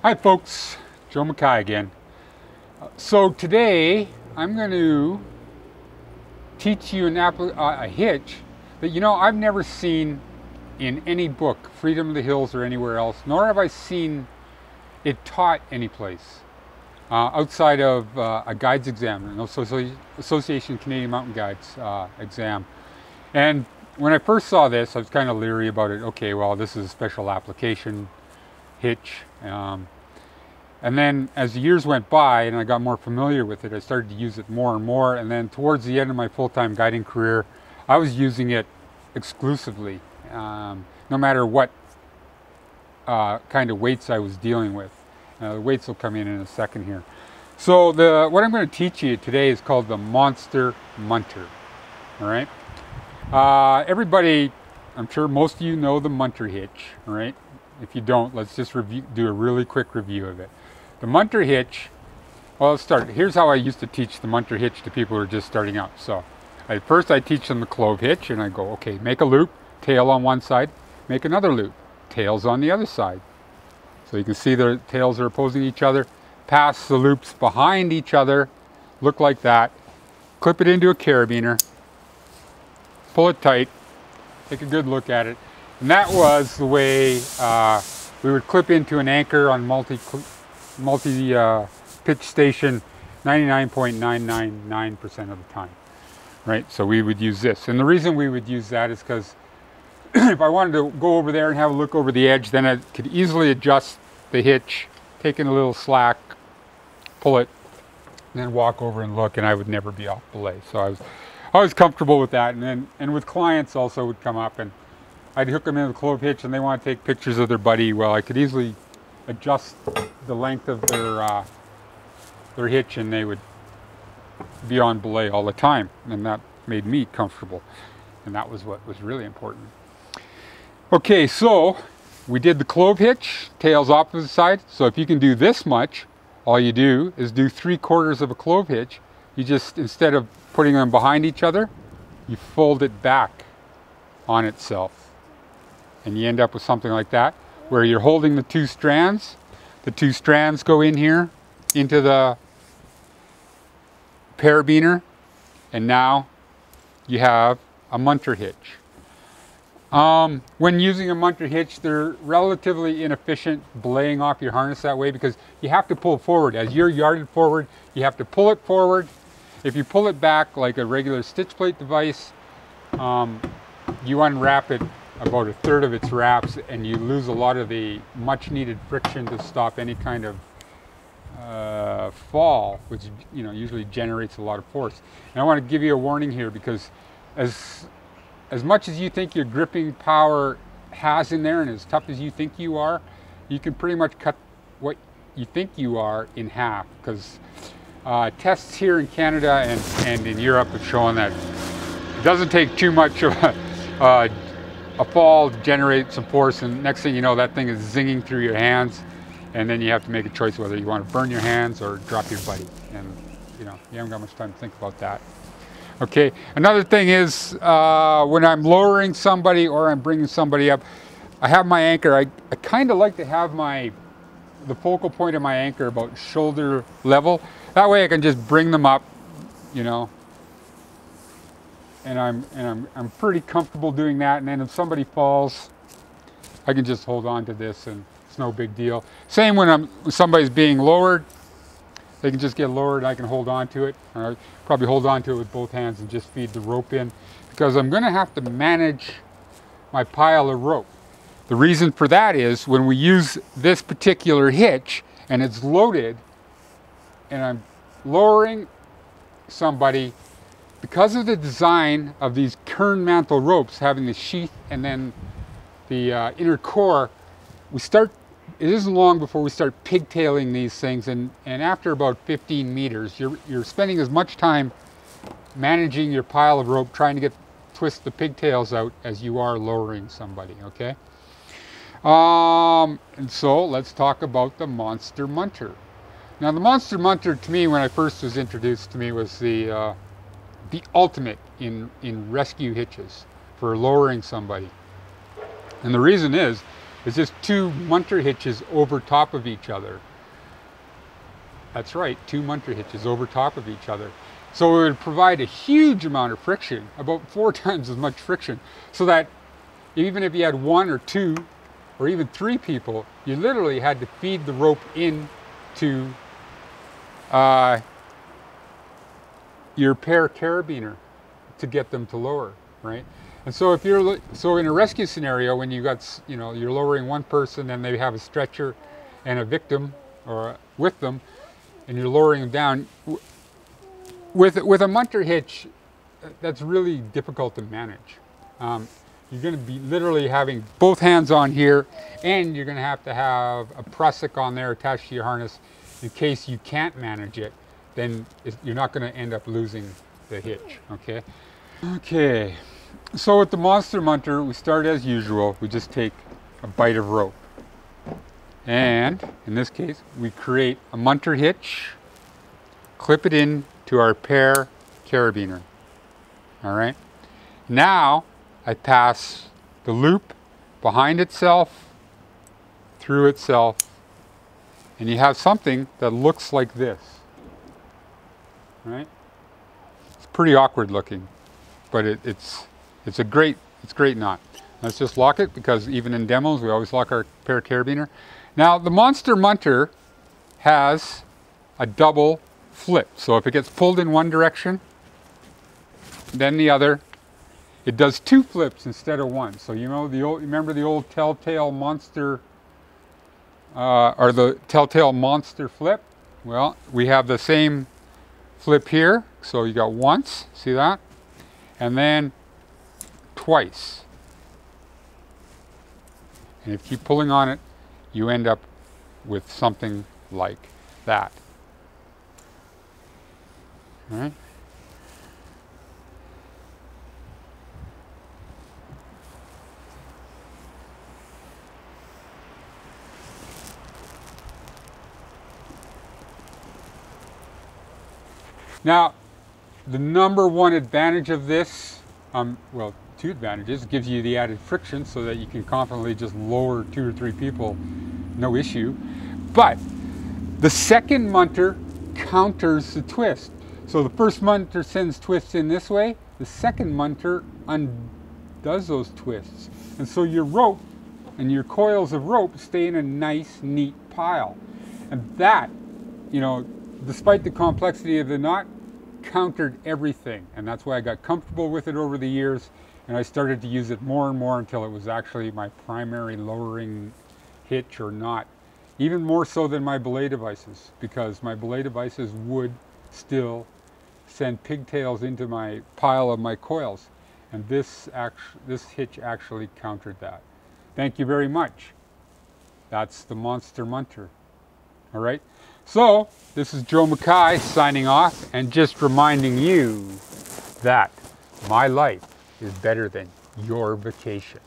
Hi folks, Joe Mackay again. So today I'm going to teach you a hitch that I've never seen in any book, Freedom of the Hills or anywhere else, nor have I seen it taught anyplace outside of a guides exam, an Association of Canadian Mountain Guides exam. And when I first saw this, I was kind of leery about it. Okay, well, this is a special application hitch. And then as the years went by and I got more familiar with it, I started to use it more and more. And then towards the end of my full-time guiding career, I was using it exclusively, no matter what kind of weights I was dealing with. The weights will come in a second here. So what I'm going to teach you today is called the Monster Munter. All right. Everybody, I'm sure most of you know the Munter Hitch. All right. If you don't, let's just do a really quick review of it. The Munter Hitch, well, let's start. Here's how I used to teach the Munter Hitch to people who are just starting out. So first I teach them the clove hitch, and I go, okay, make a loop, tail on one side, make another loop, tails on the other side. So you can see the tails are opposing each other. Pass the loops behind each other, look like that. Clip it into a carabiner, pull it tight, take a good look at it. And that was the way we would clip into an anchor on multi-pitch station 99.999% of the time, right? So we would use this. And the reason we would use that is because if I wanted to go over there and have a look over the edge, then I could easily adjust the hitch, take in a little slack, pull it, and then walk over and look, and I would never be off belay. So I was comfortable with that. And with clients also would come up and I'd hook them in the clove hitch and they want to take pictures of their buddy. Well, I could easily adjust the length of their hitch and they would be on belay all the time. And that made me comfortable. And that was what was really important. Okay, so we did the clove hitch, tails opposite side. So if you can do this much, all you do is do 3/4 of a clove hitch. You just, instead of putting them behind each other, you fold it back on itself. And you end up with something like that, where you're holding the two strands. The two strands go in here, into the carabiner, and now you have a Munter hitch. When using a Munter hitch, they're relatively inefficient belaying off your harness that way because you have to pull forward. As you're yarded forward, you have to pull it forward. If you pull it back like a regular stitch plate device, you unwrap it about 1/3 of its wraps and you lose a lot of the much needed friction to stop any kind of fall, which usually generates a lot of force. And I want to give you a warning here because as much as you think your gripping power has in there and as tough as you think you are, you can pretty much cut what you think you are in half, because tests here in Canada and in Europe have shown that it doesn't take too much of a fall to generate some force, and next thing you know, that thing is zinging through your hands, and then you have to make a choice whether you want to burn your hands or drop your buddy, and you haven't got much time to think about that. Okay, another thing is when I'm lowering somebody or I'm bringing somebody up, I have my anchor. I kind of like to have the focal point of my anchor about shoulder level. That way I can just bring them up, and I'm pretty comfortable doing that. And then if somebody falls, I can just hold on to this and it's no big deal. Same when somebody's being lowered, they can just get lowered. I can hold on to it. Or probably hold on to it with both hands and just feed the rope in, because I'm going to have to manage my pile of rope. The reason for that is when we use this particular hitch and it's loaded and I'm lowering somebody, because of the design of these kern mantle ropes having the sheath and then the inner core, it isn't long before we start pigtailing these things, and after about 15 meters, you're spending as much time managing your pile of rope trying to twist the pigtails out as you are lowering somebody, okay? And so let's talk about the Monster Munter. Now the Monster Munter, to me, when I first was introduced to me, was the ultimate in rescue hitches for lowering somebody. And the reason is It's just two Munter hitches over top of each other. That's right, two Munter hitches over top of each other. So it would provide a huge amount of friction, about 4 times as much friction, so that even if you had 1 or 2 or even 3 people, you literally had to feed the rope into your pair carabiner to get them to lower, right? And so if you're in a rescue scenario, when you got, you know, you're lowering one person and they have a stretcher and a victim or with them, and you're lowering them down with a Munter hitch, that's really difficult to manage. You're going to be literally having both hands on here, and you're going to have a prusik on there attached to your harness in case you can't manage it. Then you're not going to end up losing the hitch. Okay. Okay. So with the Monster Munter, we start as usual. We just take a bite of rope, and in this case, we create a Munter hitch, clip it in to our pair carabiner. All right. Now I pass the loop behind itself, through itself, and you have something that looks like this. Right? It's pretty awkward looking, but it's a great knot. Let's just lock it, because even in demos we always lock our pair carabiner. Now the Monster Munter has a double flip, so if it gets pulled in one direction, then the other, it does 2 flips instead of 1. So you know remember the old Telltale Monster or the Telltale Monster flip? Well, we have the same flip here. So you got once, see that? And then twice. And if you keep pulling on it, you end up with something like that. All right? Now, the number one advantage of this, well, 2 advantages. It gives you the added friction so that you can confidently just lower 2 or 3 people, no issue. But the second Munter counters the twist. So the first Munter sends twists in this way. The second Munter undoes those twists. And so your rope and your coils of rope stay in a nice, neat pile. And that, you know, despite the complexity of the knot, countered everything. And that's why I got comfortable with it over the years, and I started to use it more and more until it was actually my primary lowering hitch or knot. Even more so than my belay devices, because my belay devices would still send pigtails into my pile of my coils. And this hitch actually countered that. Thank you very much. That's the Monster Munter. All right. So this is Joe Mackay signing off, and just reminding you that my life is better than your vacation.